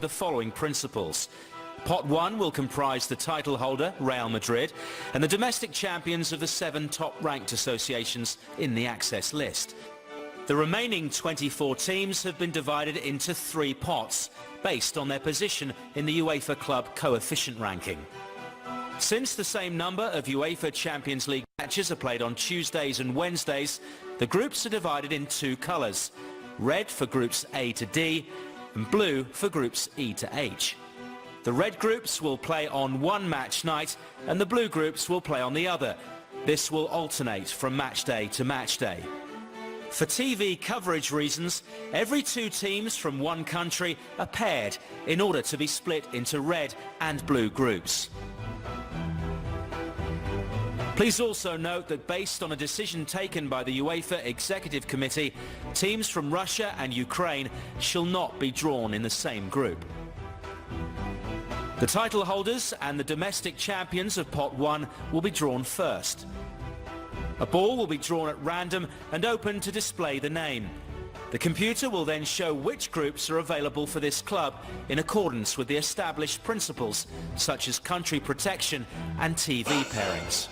the following principles. Pot 1 will comprise the title holder, Real Madrid, and the domestic champions of the 7 top-ranked associations in the access list. The remaining 24 teams have been divided into 3 pots, based on their position in the UEFA Club coefficient ranking. Since the same number of UEFA Champions League matches are played on Tuesdays and Wednesdays, the groups are divided in 2 colours, red for groups A to D and blue for groups E to H. The red groups will play on one match night and the blue groups will play on the other. This will alternate from match day to match day. For TV coverage reasons, every 2 teams from one country are paired in order to be split into red and blue groups. Please also note that based on a decision taken by the UEFA Executive Committee, teams from Russia and Ukraine shall not be drawn in the same group. The title holders and the domestic champions of Pot 1 will be drawn first. A ball will be drawn at random and open to display the name. The computer will then show which groups are available for this club in accordance with the established principles such as country protection and TV pairings.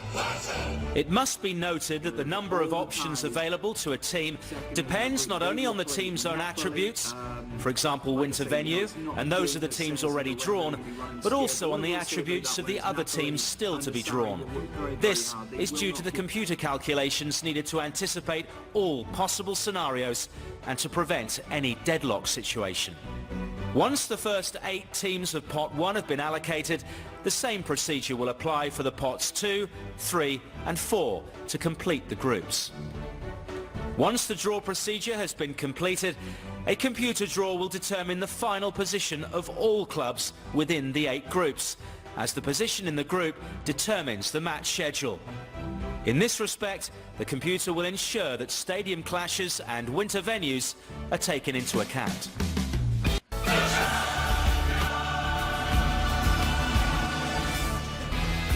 It must be noted that the number of options available to a team depends not only on the team's own attributes, for example winter venue, and those of the teams already drawn, but also on the attributes of the other teams still to be drawn. This is due to the computer calculations needed to anticipate all possible scenarios and to prevent any deadlock situation. Once the first 8 teams of Pot 1 have been allocated, the same procedure will apply for the Pots 2, 3 and 4 to complete the groups. Once the draw procedure has been completed, a computer draw will determine the final position of all clubs within the 8 groups, as the position in the group determines the match schedule. In this respect, the computer will ensure that stadium clashes and winter venues are taken into account.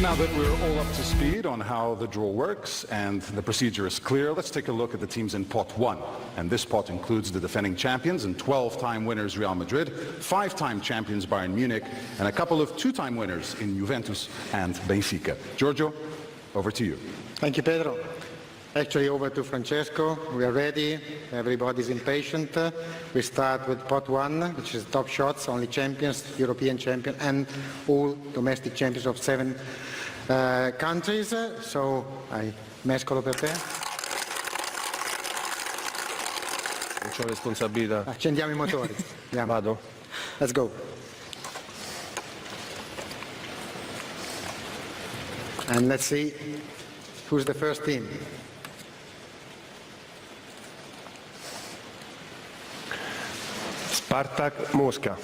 Now that we're all up to speed on how the draw works and the procedure is clear, let's take a look at the teams in Pot 1. And this pot includes the defending champions and 12-time winners Real Madrid, 5-time champions Bayern Munich, and a couple of 2-time winners in Juventus and Benfica. Giorgio, over to you. Thank you, Pedro. Actually, over to Francesco. We are ready. Everybody's impatient. We start with Pot 1, which is top shots, only champions, European champion, and all domestic champions of 7 countries. So, I mescolo per te. Non c'ho responsabilità. Accendiamo I motori. Vado. Let's go. And let's see who's the first team. Spartak Mosca.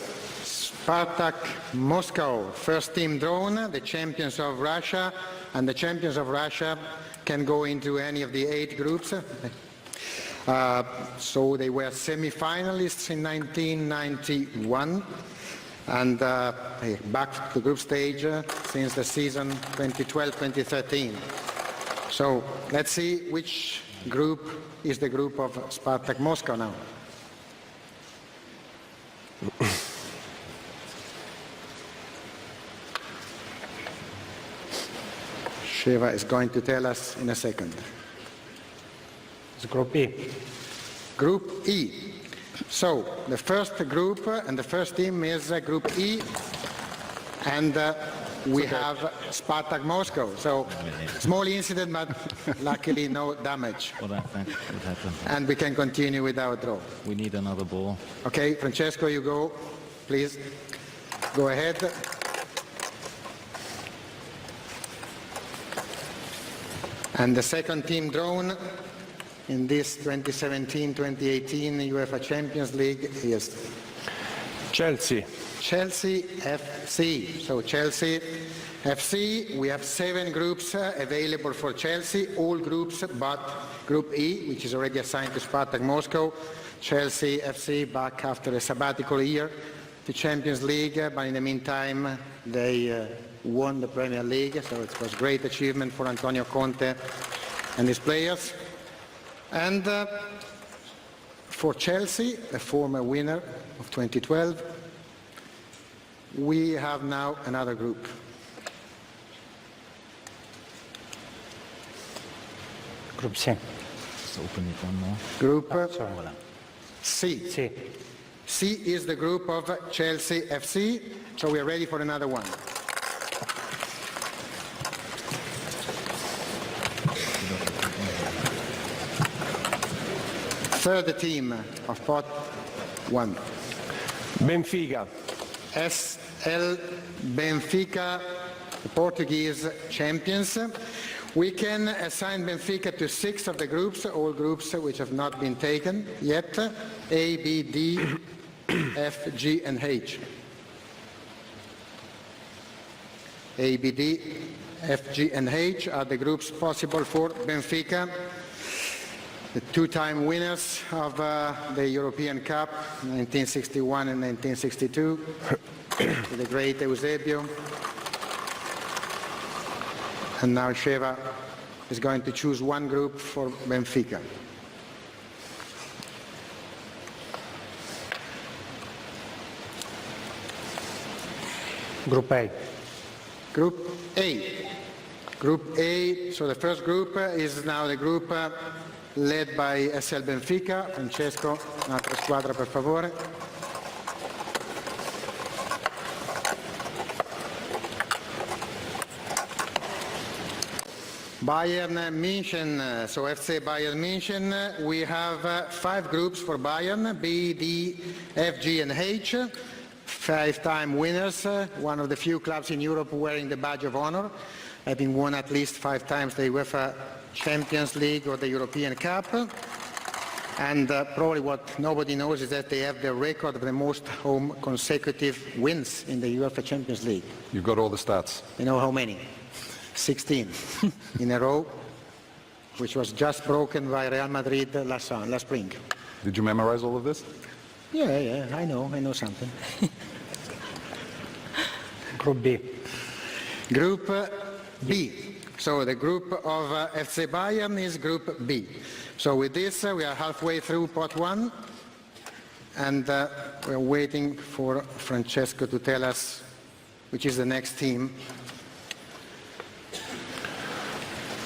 Spartak Moscow, first team drawn, the champions of Russia, and the champions of Russia can go into any of the 8 groups. So they were semi-finalists in 1991 and back to the group stage since the season 2012-2013. So let's see which group is the group of Spartak Moscow now. Sheva is going to tell us in a second. It's Group E. Group E. So the first group and the first team is Group E, and we have Spartak Moscow. So small incident, but luckily no damage. What happened? And we can continue with our draw. We need another ball. Okay, Francesco, you go. Please go ahead. And the second team drawn in this 2017-2018 UEFA Champions League is Chelsea. Chelsea FC. So Chelsea FC, we have 7 groups available for Chelsea, all groups but Group E, which is already assigned to Spartak Moscow. Chelsea FC back after a sabbatical year to Champions League, but in the meantime they won the Premier League, so it was a great achievement for Antonio Conte and his players. And for Chelsea, the former winner of 2012, We have now another group. Group C. Just open it one more. Group Voilà. C. C. C is the group of Chelsea FC, so we are ready for another one. Third team of pot 1. Benfica. SL Benfica, the Portuguese champions. We can assign Benfica to 6 of the groups, all groups which have not been taken yet, A, B, D, F, G, and H. A, B, D, F, G, and H are the groups possible for Benfica, the 2-time winners of the European Cup, 1961 and 1962, the great Eusebio. And now Sheva is going to choose one group for Benfica. Group A. Group A. Group A, so the first group is now the group led by SL Benfica. Francesco, un'altra squadra per favore. Bayern München, so FC Bayern München, we have 5 groups for Bayern, B, D, F, G, and H. 5-time winners, one of the few clubs in Europe wearing the badge of honor, having won at least 5 times the Uefa Champions League or the European Cup. And probably what nobody knows is that they have the record of the most home consecutive wins in the UEFA Champions League. You've got all the stats. You know how many? 16 in a row, which was just broken by Real Madrid last spring. Did you memorize all of this? Yeah, I know something. Group B. Group B. So the group of FC Bayern is Group B. So with this, we are halfway through pot 1, and we're waiting for Francesco to tell us which is the next team.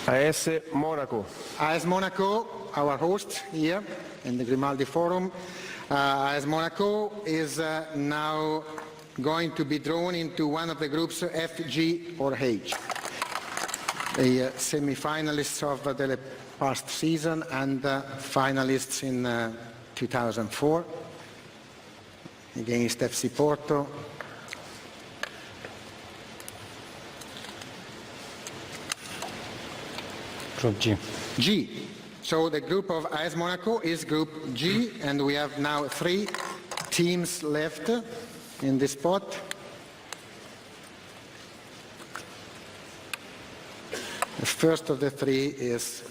AS Monaco. AS Monaco, our host here in the Grimaldi Forum. AS Monaco is now going to be drawn into one of the groups F, G, or H. The semi-finalists of the past season and finalists in 2004 against FC Porto. Group G. G. So the group of AS Monaco is Group G, and we have now 3 teams left in this pot. The first of the 3 is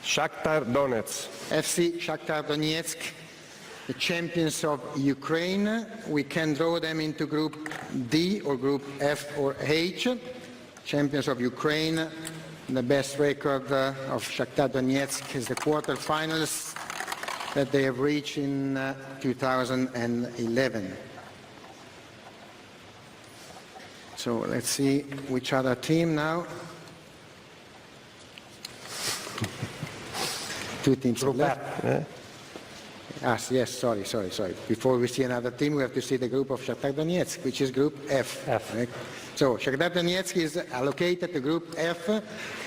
Shakhtar Donetsk. FC Shakhtar Donetsk, the champions of Ukraine. We can draw them into Group D or Group F or H. Champions of Ukraine. The best record of Shakhtar Donetsk is the quarterfinals that they have reached in 2011. So let's see which other team now. 2 teams Group left. F. Yes, sorry. Before we see another team, we have to see the group of Shakhtar Donetsk, which is Group F. F. So Shakhtar Donetsk is allocated to Group F,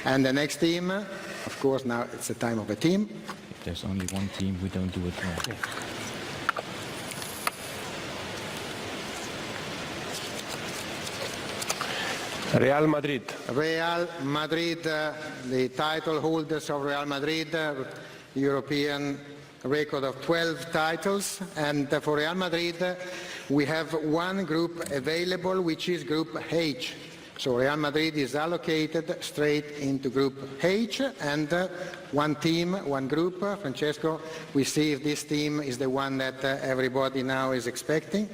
and the next team, of course, now it's the time of a team. If there's only one team, we don't do it wrong. Real Madrid. Real Madrid, the title holders of Real Madrid, European record of 12 titles, and for Real Madrid we have one group available, which is Group H. So Real Madrid is allocated straight into Group H, and one team, one group. Francesco, we see if this team is the one that everybody now is expecting.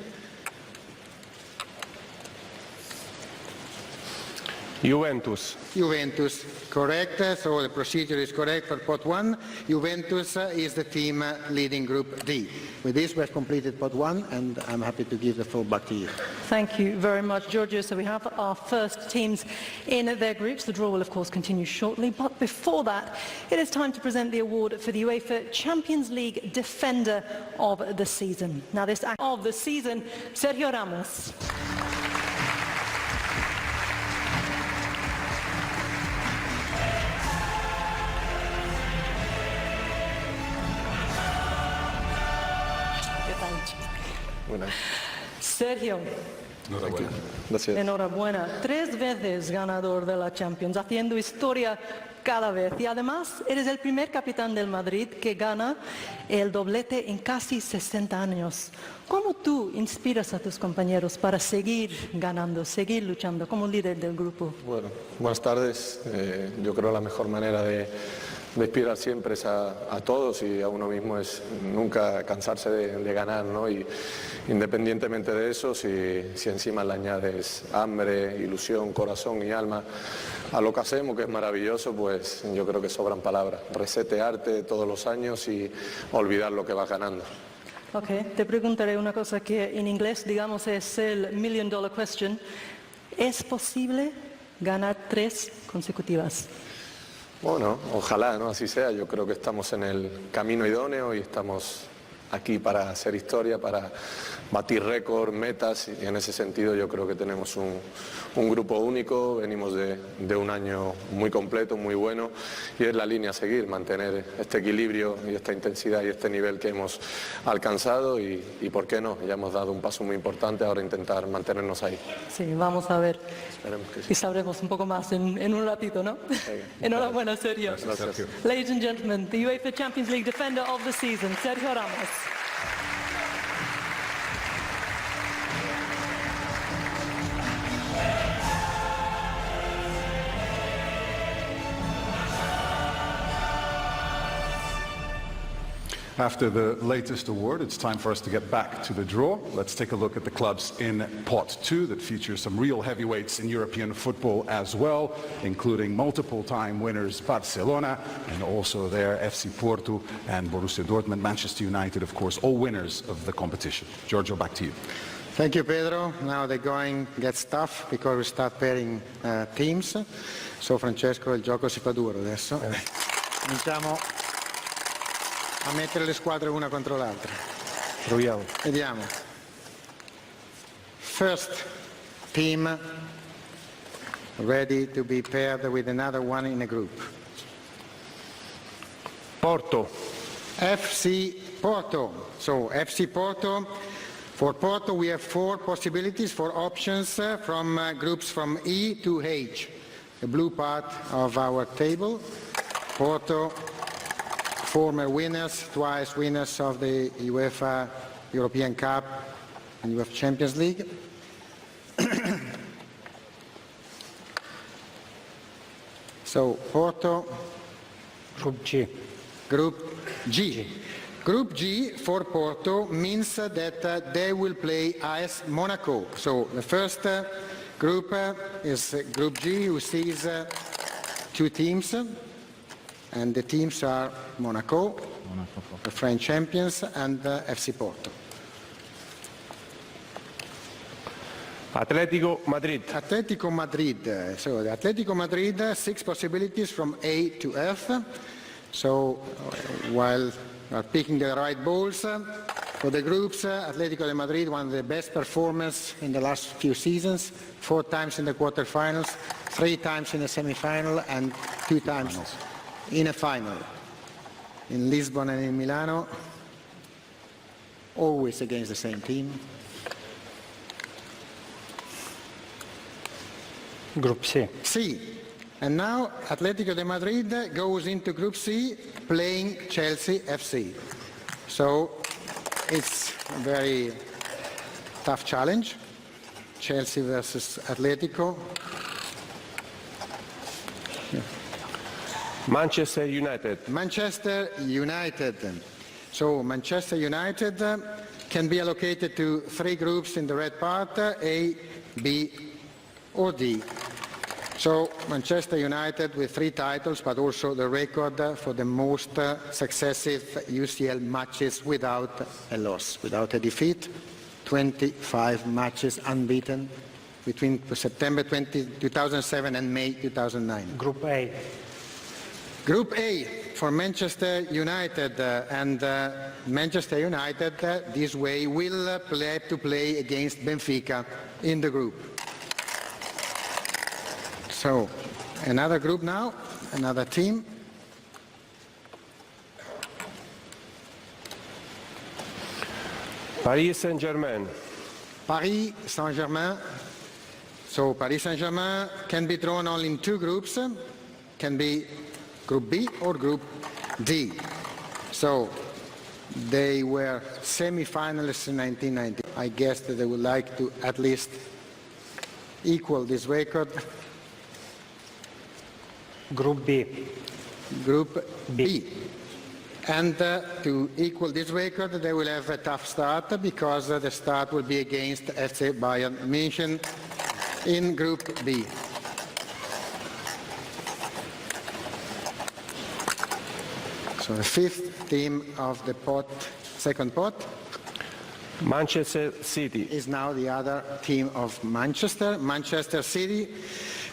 Juventus. Juventus, correct. So the procedure is correct for pot 1. Juventus is the team leading Group D. With this, we have completed pot 1, and I'm happy to give the floor back to you. Thank you very much, Giorgio. So we have our first teams in their groups. The draw will, of course, continue shortly. But before that, it is time to present the award for the Uefa Champions League Defender of the Season. Now, this act of the season, Sergio Ramos. Sergio, enhorabuena. 3 veces ganador de la Champions, haciendo historia cada vez. Y además, eres el primer capitán del Madrid que gana el doblete en casi 60 años. ¿Cómo tú inspiras a tus compañeros para seguir ganando, seguir luchando como líder del grupo? Bueno, buenas tardes. Yo creo la mejor manera de inspirar siempre es a todos y a uno mismo es nunca cansarse de ganar, ¿no? Y independientemente de eso, si encima le añades hambre, ilusión, corazón y alma a lo que hacemos, que es maravilloso, pues yo creo que sobran palabras. Resetearte todos los años y olvidar lo que vas ganando. Ok, te preguntaré una cosa que en inglés, digamos, es el $1 million question. ¿Es posible ganar 3 consecutivas? Bueno, ojalá, ¿no? Así sea. Yo creo que estamos en el camino idóneo y estamos aquí para hacer historia, para batir récord, metas, y en ese sentido yo creo que tenemos un grupo único, venimos de un año muy completo, muy bueno, y es la línea a seguir, mantener este equilibrio y esta intensidad y este nivel que hemos alcanzado y ¿por qué no? Ya hemos dado un paso muy importante, ahora intentar mantenernos ahí. Sí, vamos a ver. Esperemos que sí. Y sabremos un poco más en un ratito, ¿no? Enhorabuena, Sergio. Gracias. Ladies and gentlemen, the UEFA Champions League Defender of the Season, Sergio Ramos. After the latest award, it's time for us to get back to the draw. Let's take a look at the clubs in Pot 2 that features some real heavyweights in European football as well, including multiple-time winners Barcelona and also their FC Porto and Borussia Dortmund, Manchester United, of course, all winners of the competition. Giorgio, back to you. Thank you, Pedro. Now the going gets tough because we start pairing teams. So Francesco, il gioco si fa duro adesso. Cominciamo a mettere le squadre una contro l'altra. Proviamo. Vediamo. First team ready to be paired with another one in a group. Porto. FC Porto. So FC Porto. For Porto we have 4 possibilities, 4 options from groups from E to H. The blue part of our table. Porto, former winners, twice winners of the UEFA European Cup and UEFA Champions League. So Porto, Group G. Group G. Group G for Porto means that they will play AS Monaco. So the first group is Group G, who sees 2 teams. And the teams are Monaco, the French champions, and FC Porto. Atletico Madrid. Atletico Madrid. So the Atletico Madrid, 6 possibilities from A to F. So while we are picking the right balls for the groups, Atletico de Madrid, one of the best performers in the last few seasons, 4 times in the quarterfinals, 3 times in the semi-final, and 2 times in a final. In Lisbon and in Milano, always against the same team. Group C. C. And now Atletico de Madrid goes into Group C playing Chelsea FC. So it's a very tough challenge. Chelsea versus Atletico. Manchester United. Manchester United. So Manchester United can be allocated to 3 groups in the red part, A, B, or D. So Manchester United with 3 titles, but also the record for the most successive UCL matches without a loss, without a defeat. 25 matches unbeaten between September 2007 and May 2009. Group A. Group A for Manchester United, and Manchester United this way will have to play against Benfica in the group. So another group now, another team. Paris Saint-Germain. Paris Saint-Germain. So Paris Saint-Germain can be drawn only in 2 groups, can be Group B or Group D. So they were semi-finalists in 1990. I guess that they would like to at least equal this record. Group B. Group B. And to equal this record, they will have a tough start because the start will be against FC Bayern München in Group B. So the 5th team of the second pot Manchester City. is now the other team of Manchester City.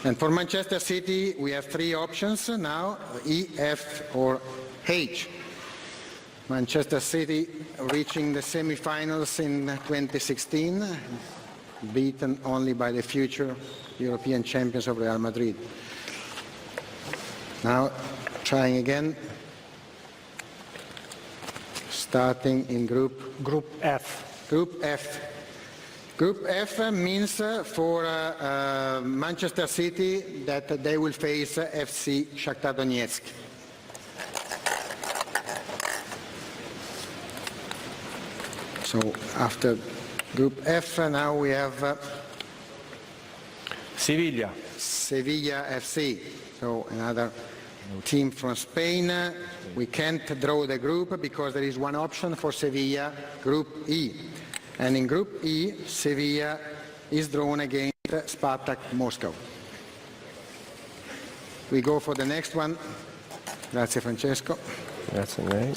And for Manchester City, we have 3 options now, E, F or H. Manchester City reaching the semi-finals in 2016, beaten only by the future European champions of Real Madrid. Now, trying again, starting in Group F. Group F. Group F means for Manchester City that they will face FC Shakhtar Donetsk. So after Group F, now we have Sevilla. Sevilla FC. So another team from Spain. We can't draw the group because there is one option for Sevilla, Group E. And in Group E, Sevilla is drawn against Spartak Moscow. We go for the next one. Grazie Francesco. That's a name.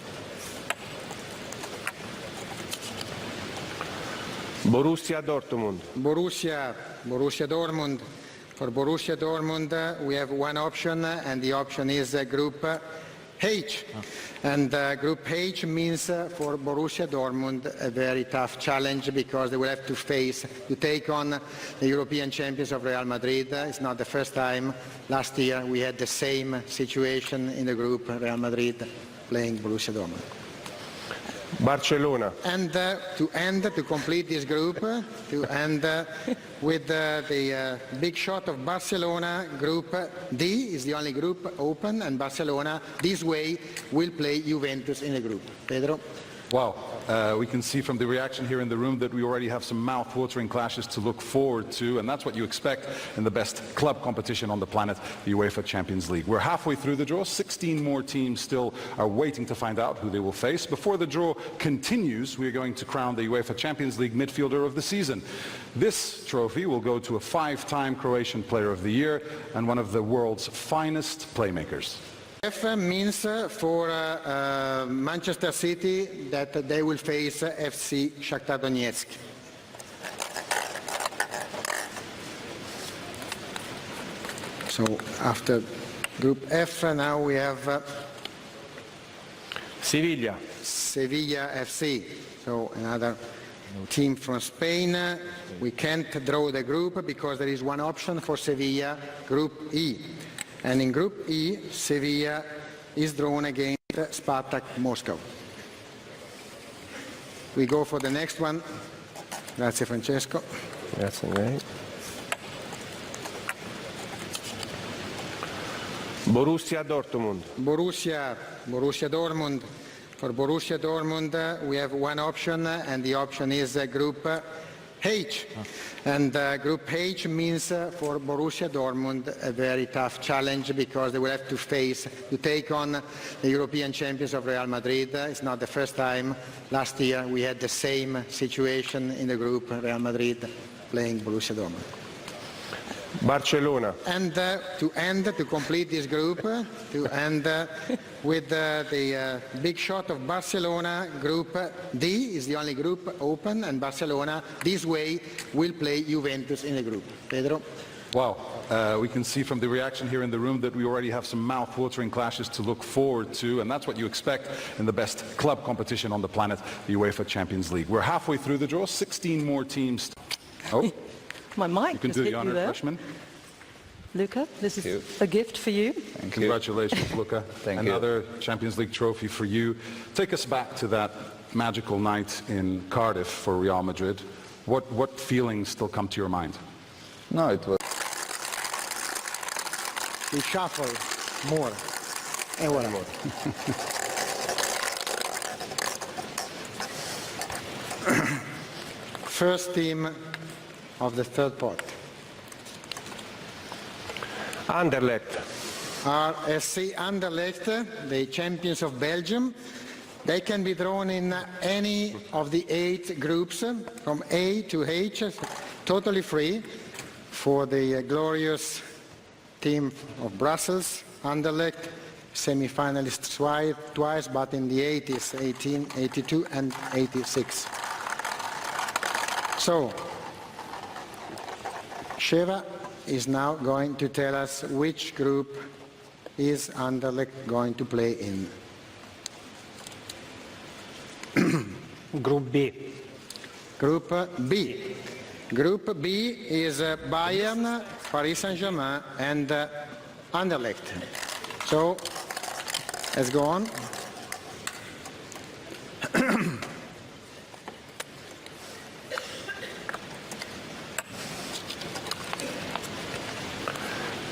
Borussia Dortmund. Borussia Dortmund. For Borussia Dortmund, we have one option, and the option is Group H. And Group H means for Borussia Dortmund a very tough challenge because they will have to take on the European champions of Real Madrid. It's not the first time. Last year we had the same situation in the group, Real Madrid playing Borussia Dortmund. Barcelona. And to complete this group, to end with the big shot of Barcelona, Group D is the only group open, and Barcelona this way will play Juventus in the group. Pedro? Wow, we can see from the reaction here in the room that we already have some mouth-watering clashes to look forward to, and that's what you expect in the best club competition on the planet, the UEFA Champions League. We're halfway through the draw. 16 more teams still are waiting to find out who they will face. Before the draw continues, we are going to crown the UEFA Champions League midfielder of the season. This trophy will go to a 5-time Croatian Player of the Year and one of the world's finest playmakers. F means for Manchester City that they will face FC Shakhtar Donetsk. So after Group F, now we have Sevilla. Sevilla FC. So another team from Spain. We can't draw the group because there is one option for Sevilla, Group E. And in Group E, Sevilla is drawn against Spartak Moscow. We go for the next one. Grazie Francesco. That's a name. Borussia Dortmund. Borussia Dortmund. For Borussia Dortmund, we have one option, and the option is Group H. And Group H means for Borussia Dortmund a very tough challenge because they will have to take on the European champions of Real Madrid. It's not the first time. Last year we had the same situation in the group, Real Madrid playing Borussia Dortmund. Barcellona. And to complete this group, with the big shot of Barcelona, Group D is the only group open, and Barcelona this way will play Juventus in the group. Pedro? Wow, we can see from the reaction here in the room that we already have some mouth-watering clashes to look forward to, and that's what you expect in the best club competition on the planet, the UEFA Champions League. We're halfway through the draw, 16 more teams. Oh, My mic you can just do hit the you honor, there. freshman. Luca, this is a gift for you. Congratulations, Luca. Another Champions League trophy for you. Take us back to that magical night in Cardiff for Real Madrid. What feelings still come to your mind? No, it was. We shuffle more. And one more. First team of the third pot. Anderlecht. RSC Anderlecht, the champions of Belgium. They can be drawn in any of the 8 groups, from A to H, totally free, for the glorious team of Brussels, Anderlecht, semi-finalists twice, but in the 80s, 18, 82 and 86. So, Sheva is now going to tell us which group is Anderlecht going to play in. Group B. Group B. Group B is Bayern, Paris Saint-Germain and Anderlecht. So, let's go on.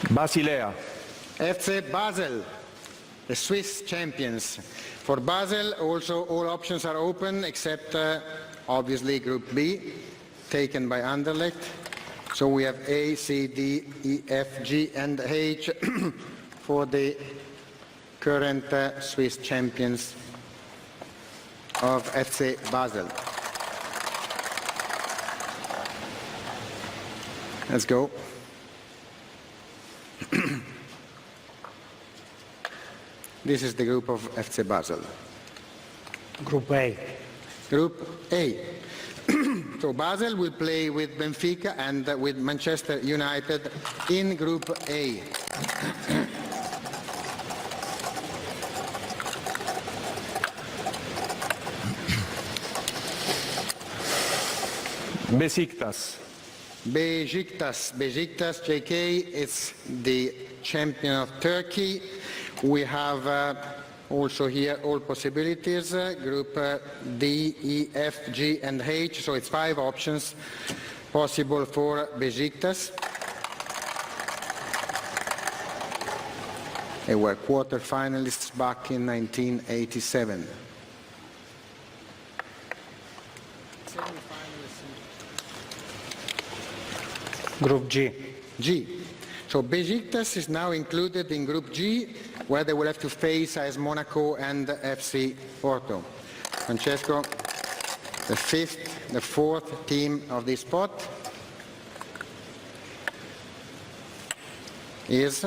Basilea. FC Basel, the Swiss champions. For Basel, also all options are open except obviously Group B, taken by Anderlecht. So we have A, C, D, E, F, G and H for the current Swiss champions of FC Basel. Let's go. This is the group of FC Basel. Group A. Group A. So Basel will play with Benfica and with Manchester United in Group A. Besiktas. Besiktas, JK, it's the champion of Turkey. We have also here all possibilities, Group D, E, F, G and H, so it's 5 options possible for Besiktas. They were quarter-finalists back in 1987. Group G. G. So Besiktas is now included in Group G, where they will have to face AS Monaco and FC Porto. Francesco, the fourth team of this pot is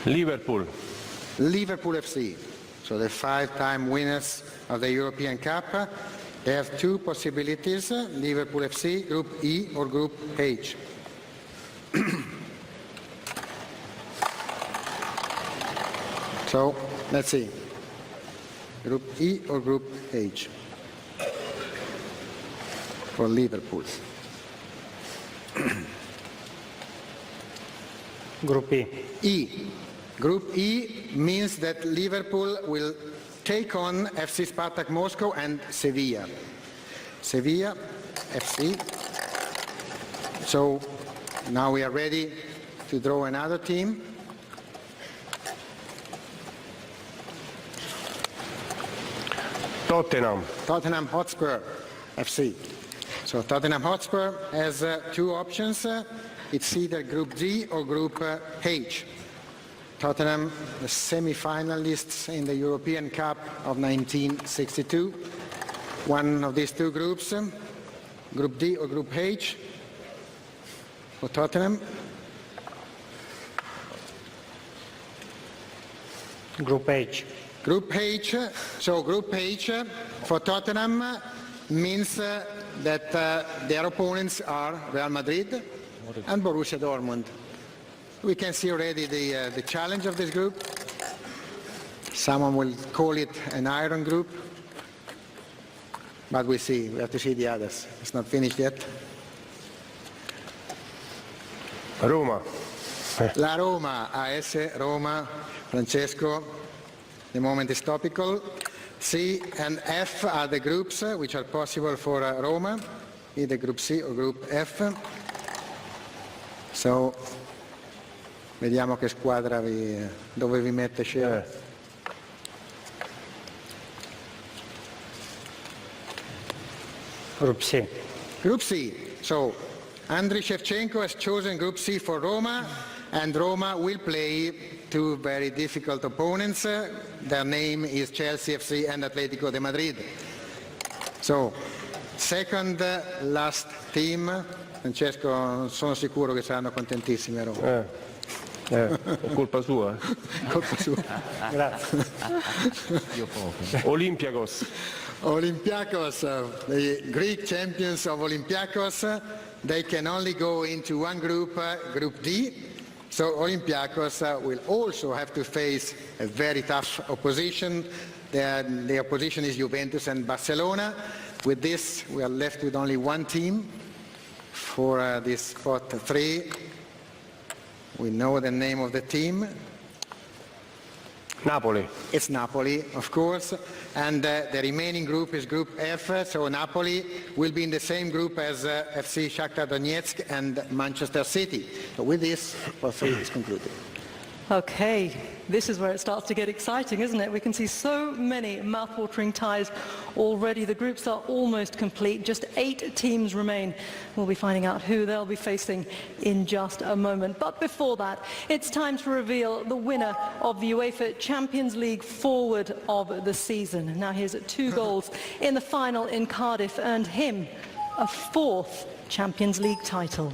Liverpool. Liverpool FC. So the 5-time winners of the European Cup. They have 2 possibilities, Liverpool FC, Group E or Group H. So, let's see. Group E or Group H for Liverpool. Group E. E. Group E means that Liverpool will take on FC Spartak Moscow and Sevilla. Sevilla, FC. So now we are ready to draw another team. Tottenham Hotspur, FC. So Tottenham Hotspur has 2 options. It's either Group D or Group H. Tottenham, the semi-finalists in the European Cup of 1962. One of these 2 groups, Group D or Group H. for Tottenham. Group H. Group H, so Group H for Tottenham means that their opponents are Real Madrid and Borussia Dortmund. We can see already the challenge of this group. Someone will call it an iron group, but we see, we have to see the others. It's not finished yet. Roma. La Roma, AS Roma, Francesco, the moment is topical. C and F are the groups which are possible for Roma, either Group C or Group F. So, vediamo che squadra dove vi mette Shea. Group C. Group C. So, Andriy Shevchenko has chosen Group C for Roma, and Roma will play two very difficult opponents. Their name is Chelsea FC and Atletico de Madrid. So, second last team. Francesco, sono sicuro che saranno contentissimi a Roma. È colpa sua. Colpa sua. Grazie. Olympiacos. Olympiacos, the Greek champions of Olympiacos, they can only go into one group, Group D. So Olympiacos will also have to face a very tough opposition. The opposition is Juventus and Barcelona. With this, we are left with only one team for this spot 3. We know the name of the team. Napoli. It's Napoli, of course, and the remaining group is Group F, so Napoli will be in the same group as FC Shakhtar Donetsk and Manchester City. So with this, spot 3 is concluded. Okay, this is where it starts to get exciting, isn't it? We can see so many mouth-watering ties already. The groups are almost complete. Just 8 teams remain. We'll be finding out who they'll be facing in just a moment. But before that, it's time to reveal the winner of the UEFA Champions League forward of the season. Now here's 2 goals in the final in Cardiff, earned him a 4th Champions League title.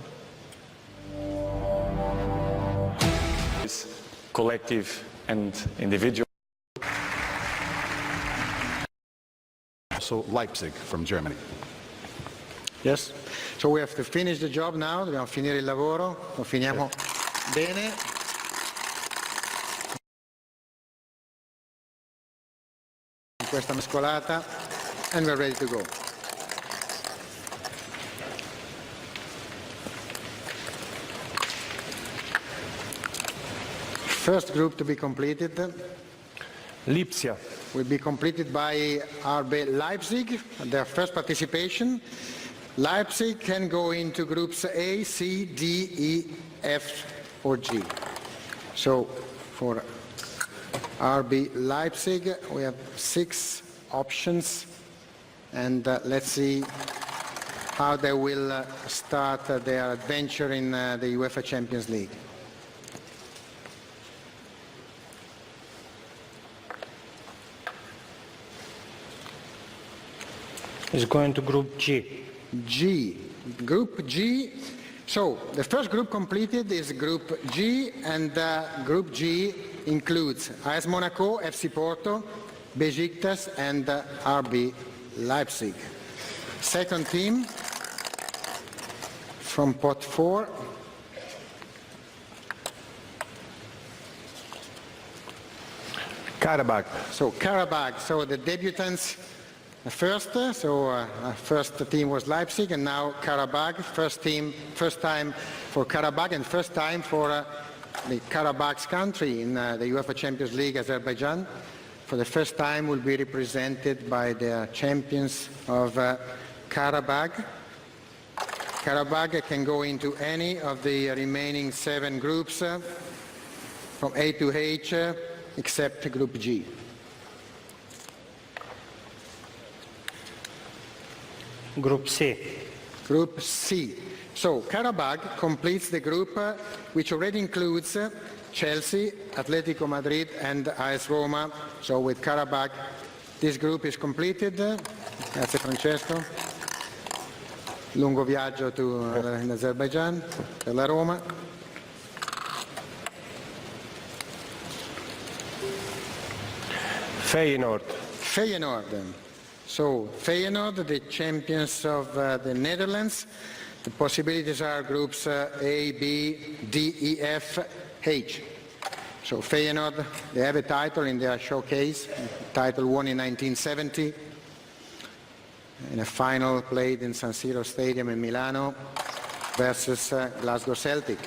Collective and individual. Also Leipzig from Germany. Yes. So we have to finish the job now. Dobbiamo finire il lavoro. Lo finiamo bene. Questa mescolata, and we're ready to go. First group to be completed Lipsia. will be completed by RB Leipzig, their first participation. Leipzig can go into groups A, C, D, E, F, or G. So for RB Leipzig, we have 6 options, and let's see how they will start their adventure in the UEFA Champions League. Is going to Group G. G. Group G. So the first group completed is Group G, and Group G includes AS Monaco, FC Porto, Besiktas, and RB Leipzig. Second team from pot 4. Karabakh. So Karabakh, so the debutants first, first team was Leipzig, and now Karabakh, first time for Karabakh, and first time for the Karabakh's country in the UEFA Champions League, Azerbaijan. For the first time will be represented by the champions of Karabakh. Karabakh can go into any of the remaining 7 groups from A to H, except Group G. Group C. Group C. So Karabakh completes the group which already includes Chelsea, Atletico Madrid, and AS Roma. So with Karabakh, this group is completed. Grazie Francesco. lungo viaggio in Azerbaijan per la Roma. Feyenoord. So Feyenoord, the champions of the Netherlands. The possibilities are groups A, B, D, E, F, H. So Feyenoord, they have a title in their showcase, title won in 1970, in a final played in San Siro Stadium in Milano versus Glasgow Celtic.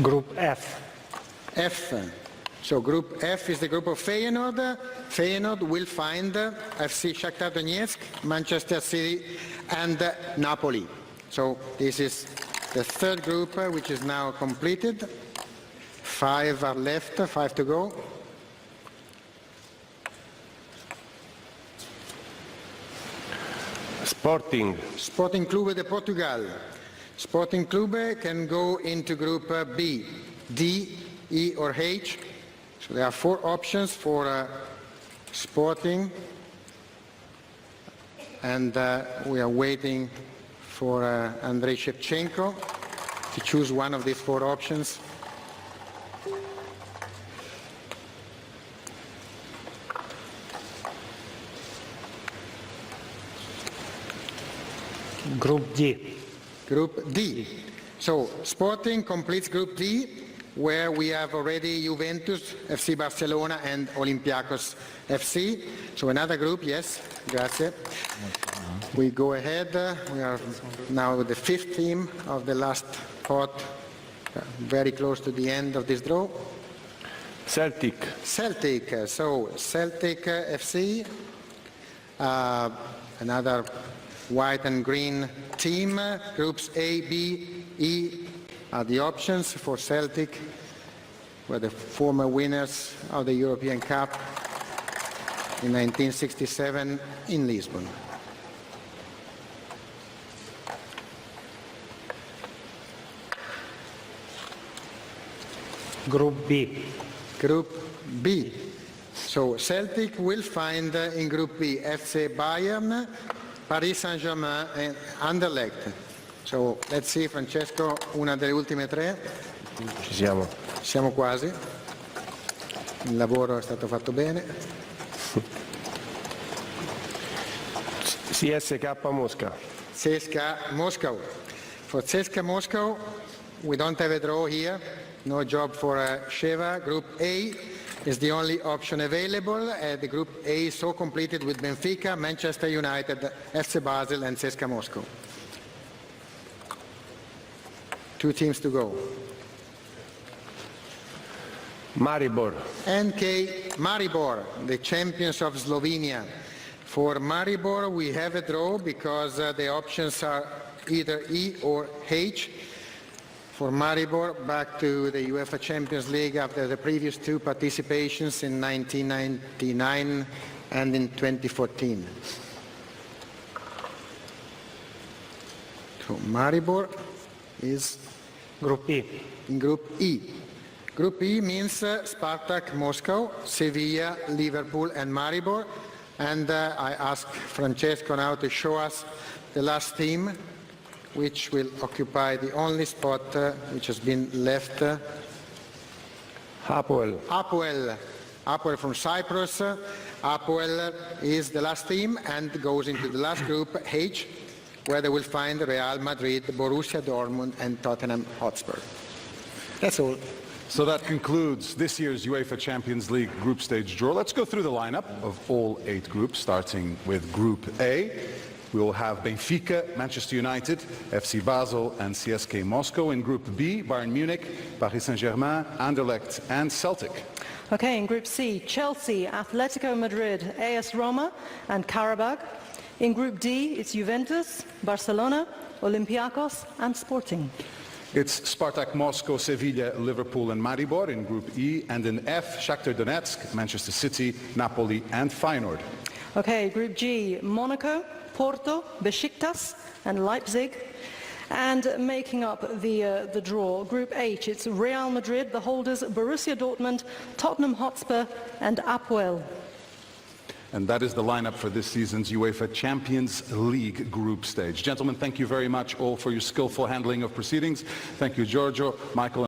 Group F. So Group F is the group of Feyenoord. Feyenoord will find FC Shakhtar Donetsk, Manchester City and Napoli. So this is the third group which is now completed. 5 are left, 5 to go. Sporting Clube de Portugal. Sporting Clube can go into Group B, D, E or H. So there are 4 options for Sporting, and we are waiting for Andrei Shevchenko to choose one of these 4 options. Group D. Group D. So Sporting completes Group D, where we have already Juventus, FC Barcelona and Olympiacos FC. So another group, yes, grazie. We go ahead. We are now with the 5th team of the last pot, very close to the end of this draw. Celtic. So Celtic FC, another white and green team. Groups A, B, E are the options for Celtic, were the former winners of the European Cup in 1967 in Lisbon. Group B. Group B. So Celtic will find in Group B FC Bayern, Paris Saint-Germain and Anderlecht. So let's see, Francesco, una delle ultime 3. Ci siamo. Siamo quasi. Il lavoro è stato fatto bene. CSKA Mosca. CSKA Moscow. For CSKA Moscow, we don't have a draw here. No job for Sheva. Group A is the only option available. The Group A is so completed with Benfica, Manchester United, FC Basel and CSKA Moscow. 2 teams to go. Maribor. NK Maribor, the champions of Slovenia. For Maribor, we have a draw because the options are either E or H. For Maribor, back to the Uefa Champions League after the previous 2 participations in 1999 and in 2014. So Maribor is Group E. in Group E. Group E means Spartak Moscow, Sevilla, Liverpool and Maribor. And I ask Francesco now to show us the last team, which will occupy the only spot which has been left. Hapoel. Hapoel from Cyprus. Hapoel is the last team and goes into the last group, H, where they will find Real Madrid, Borussia Dortmund and Tottenham Hotspur. That's all. So that concludes this year's UEFA Champions League group stage draw. Let's go through the lineup of all 8 groups, starting with Group A. We will have Benfica, Manchester United, FC Basel and CSKA Moscow. In Group B, Bayern Munich, Paris Saint-Germain, Anderlecht and Celtic. Okay, in Group C, Chelsea, Atletico Madrid, AS Roma and Karabakh. In Group D, it's Juventus, Barcelona, Olympiacos and Sporting. It's Spartak Moscow, Sevilla, Liverpool and Maribor in Group E. And in F, Shakhtar Donetsk, Manchester City, Napoli and Feyenoord. Okay, Group G, Monaco, Porto, Besiktas and Leipzig. And making up the draw, Group H, it's Real Madrid, the holders Borussia Dortmund, Tottenham Hotspur and Apoel. And that is the lineup for this season's UEFA Champions League group stage. Gentlemen, thank you very much all for your skillful handling of proceedings. Thank you, Giorgio, Michael.